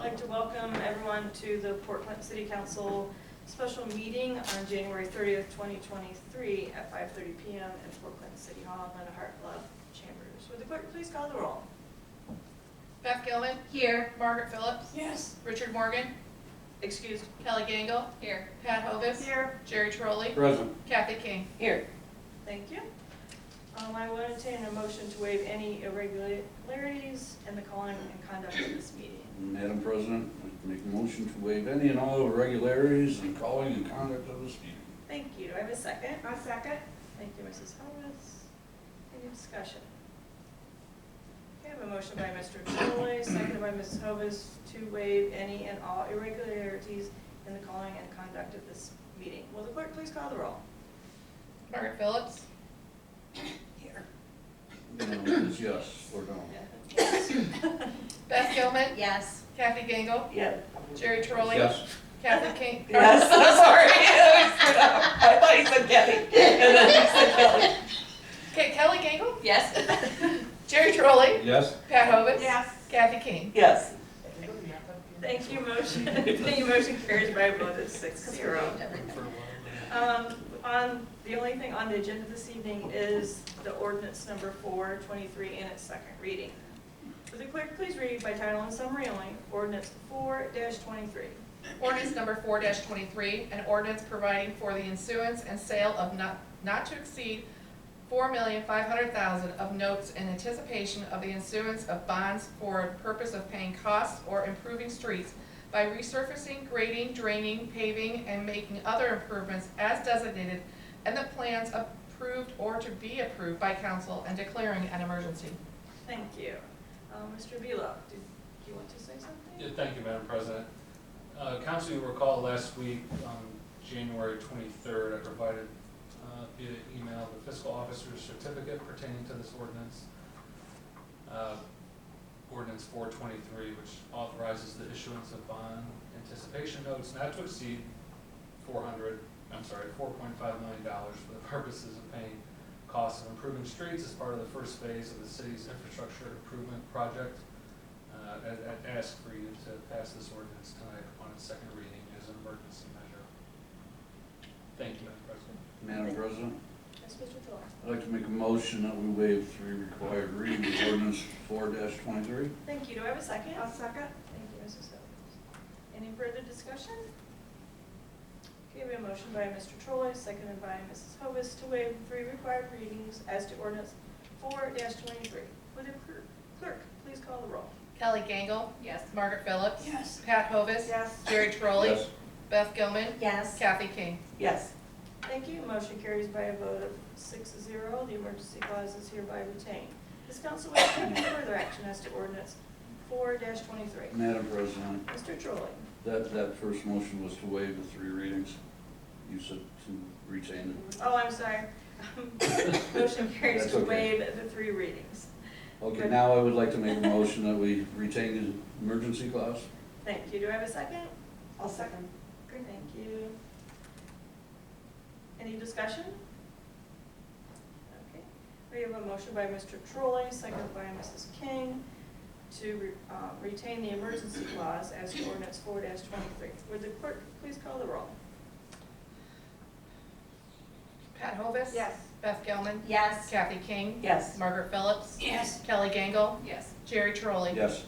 like to welcome everyone to the Port Clinton City Council special meeting on January 30th, 2023 at 5:30 p.m. in Port Clinton City Hall in the Heart Club Chambers. Would the clerk please call the roll? Beth Gilman. Here. Margaret Phillips. Yes. Richard Morgan. Excused. Kelly Gangle. Here. Pat Hovis. Here. Jerry Trolley. Present. Kathy King. Here. Thank you. I will entertain a motion to waive any irregularities in the calling and conduct of this meeting. Madam President, I'd like to make a motion to waive any and all irregularities in calling and conduct of this meeting. Thank you. Do I have a second? A second. Thank you, Mrs. Hovis. Any discussion? Okay, I have a motion by Mr. Trolley, seconded by Mrs. Hovis to waive any and all irregularities in the calling and conduct of this meeting. Will the clerk please call the roll? Margaret Phillips. Here. Is yes or no? Yes. Beth Gilman. Yes. Kathy Gangle. Yes. Jerry Trolley. Yes. Kathy King. Yes, I'm sorry. I thought you said Kathy. And then you said Kelly. Okay, Kelly Gangle. Yes. Jerry Trolley. Yes. Pat Hovis. Yes. Kathy King. Yes. Thank you, motion, thank you, motion carries by a vote of 6-0. The only thing on the agenda this evening is the ordinance number 423 in its second reading. Would the clerk please read by title and summary only, ordinance 4-23. Ordinance number 4-23, an ordinance providing for the issuance and sale of not to exceed $4,500,000 of notes in anticipation of the issuance of bonds for purpose of paying costs or improving streets by resurfacing, grading, draining, paving, and making other improvements as designated and the plans approved or to be approved by council and declaring an emergency. Thank you. Mr. Velo, do you want to say something? Yeah, thank you, Madam President. Council, you recall last week on January 23rd, I provided via email the fiscal officer's certificate pertaining to this ordinance. Ordinance 423, which authorizes the issuance of bond anticipation notes not to exceed $4.5 million for the purposes of paying costs of improving streets as part of the first phase of the city's infrastructure improvement project. I'd ask for you to pass this ordinance tonight on its second reading as an emergency measure. Thank you, Madam President. Madam President, Yes, Mr. Troy. I'd like to make a motion that we waive 3 required readings of ordinance 4-23. Thank you. Do I have a second? A second. Thank you, Mrs. Hovis. Any further discussion? Okay, we have a motion by Mr. Trolley, seconded by Mrs. Hovis to waive 3 required readings as to ordinance 4-23. Would the clerk please call the roll? Kelly Gangle. Yes. Margaret Phillips. Yes. Pat Hovis. Yes. Jerry Trolley. Yes. Beth Gilman. Yes. Kathy King. Yes. Thank you. Motion carries by a vote of 6-0. The emergency clause is hereby retained. This council will take any further action as to ordinance 4-23. Madam President, Mr. Trolley. that first motion was to waive the 3 readings. You said to retain it. Oh, I'm sorry. Motion carries That's to okay. waive the 3 readings. Okay, now I would like to make a motion that we retain the emergency clause. Thank you. Do I have a second? I'll second. Great, thank you. Any discussion? Okay. We have a motion by Mr. Trolley, second by Mrs. King, to retain the emergency clause as to ordinance 4-23. Would the clerk please call the roll? Pat Hovis. Yes. Beth Gilman. Yes. Kathy King. Yes. Margaret Phillips. Yes. Kelly Gangle. Yes. Jerry Trolley. Yes.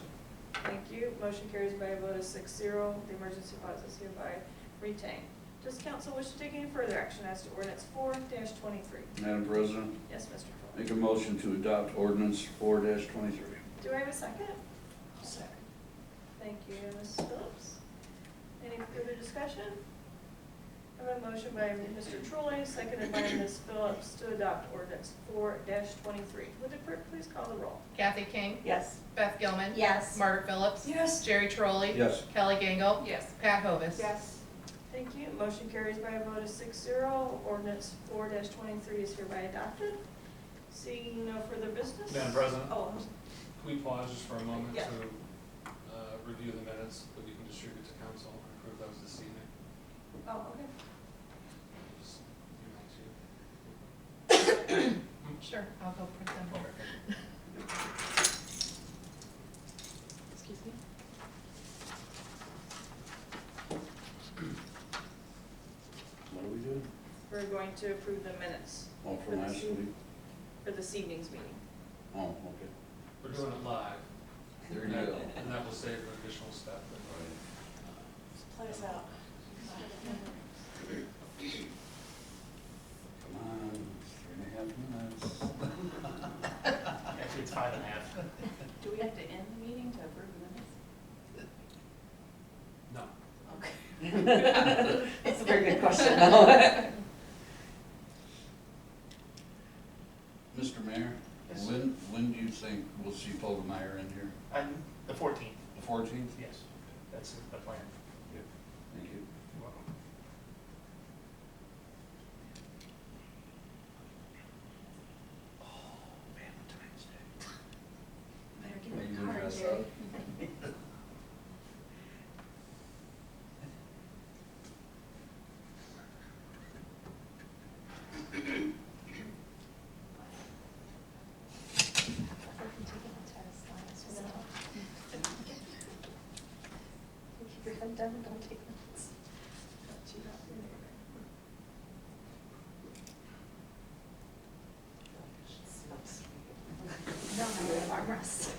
Thank you. Motion carries by a vote of 6-0. The emergency clause is hereby retained. Does council wish to take any further action as to ordinance 4-23? Madam President, Yes, Mr. Trolley. make a motion to adopt ordinance 4-23. Do I have a second? Second. Thank you, Ms. Phillips. Any further discussion? I have a motion by Mr. Trolley, seconded by Ms. Phillips to adopt ordinance 4-23. Would the clerk please call the roll? Kathy King. Yes. Beth Gilman. Yes. Margaret Phillips. Yes. Jerry Trolley. Yes. Kelly Gangle. Yes. Pat Hovis. Yes. Thank you. Motion carries by a vote of 6-0. Ordinance 4-23 is hereby adopted. Seeing no further business? Madam President? Oh, Can we pause just for a moment Yeah. to review the minutes that we can distribute to council and approve those this evening? oh, okay. Just email to you. Sure, I'll go print them. Okay. Excuse me. we're going to approve the minutes Oh, from last week? for this evening's meeting. Oh, okay. We're doing it live. There And you that- go. And that will save an additional step. Play us out. Come on, 3.5 minutes. Actually, it's 5.5. Do we have to end the meeting to approve the minutes? No. Okay. That's a very good question, though. Mr. Mayor, Yes. when do you think we'll see Pogemeyer in here? On the 14th, The 14th? yes, that's the plan. Thank you. You're welcome. Better Are get you the gonna card, dress Jerry. up? Keep your head down, don't take notes. No, no, arm rest.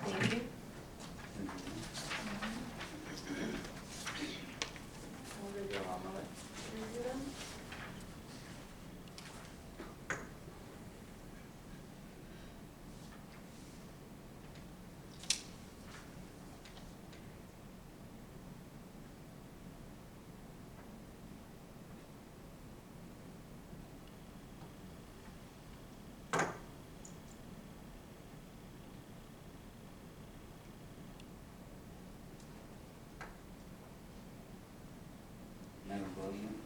Thank you. We'll review all of it. Review them. Madam President,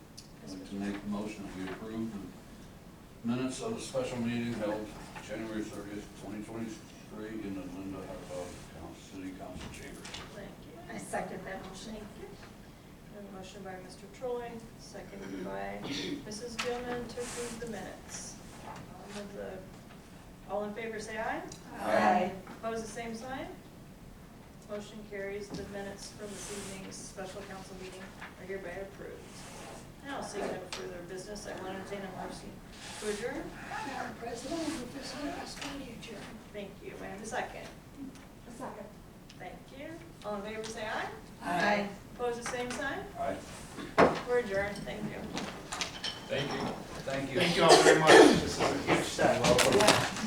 I'd like to make a motion that we approve the minutes of the special meeting held January 30th, 2023 in the Linda Hartog City Council Chamber. Thank you. I second that motion. We have a motion by Mr. Troy, seconded by Mrs. Gilman to approve the minutes. All in favor, say aye. Aye. Opposed, the same sign. Motion carries. The minutes from this evening's special council meeting are hereby approved. Now, seeing no further business, I will entertain a motion to adjourn. Madam President, I move this meeting is adjourned. Thank you. May I have a second? A second. Thank you. All in favor, say aye. Aye. Opposed, the same sign. Aye. We're adjourned. Thank you. Thank you. Thank you. Thank you all very much. This is a huge step. Welcome.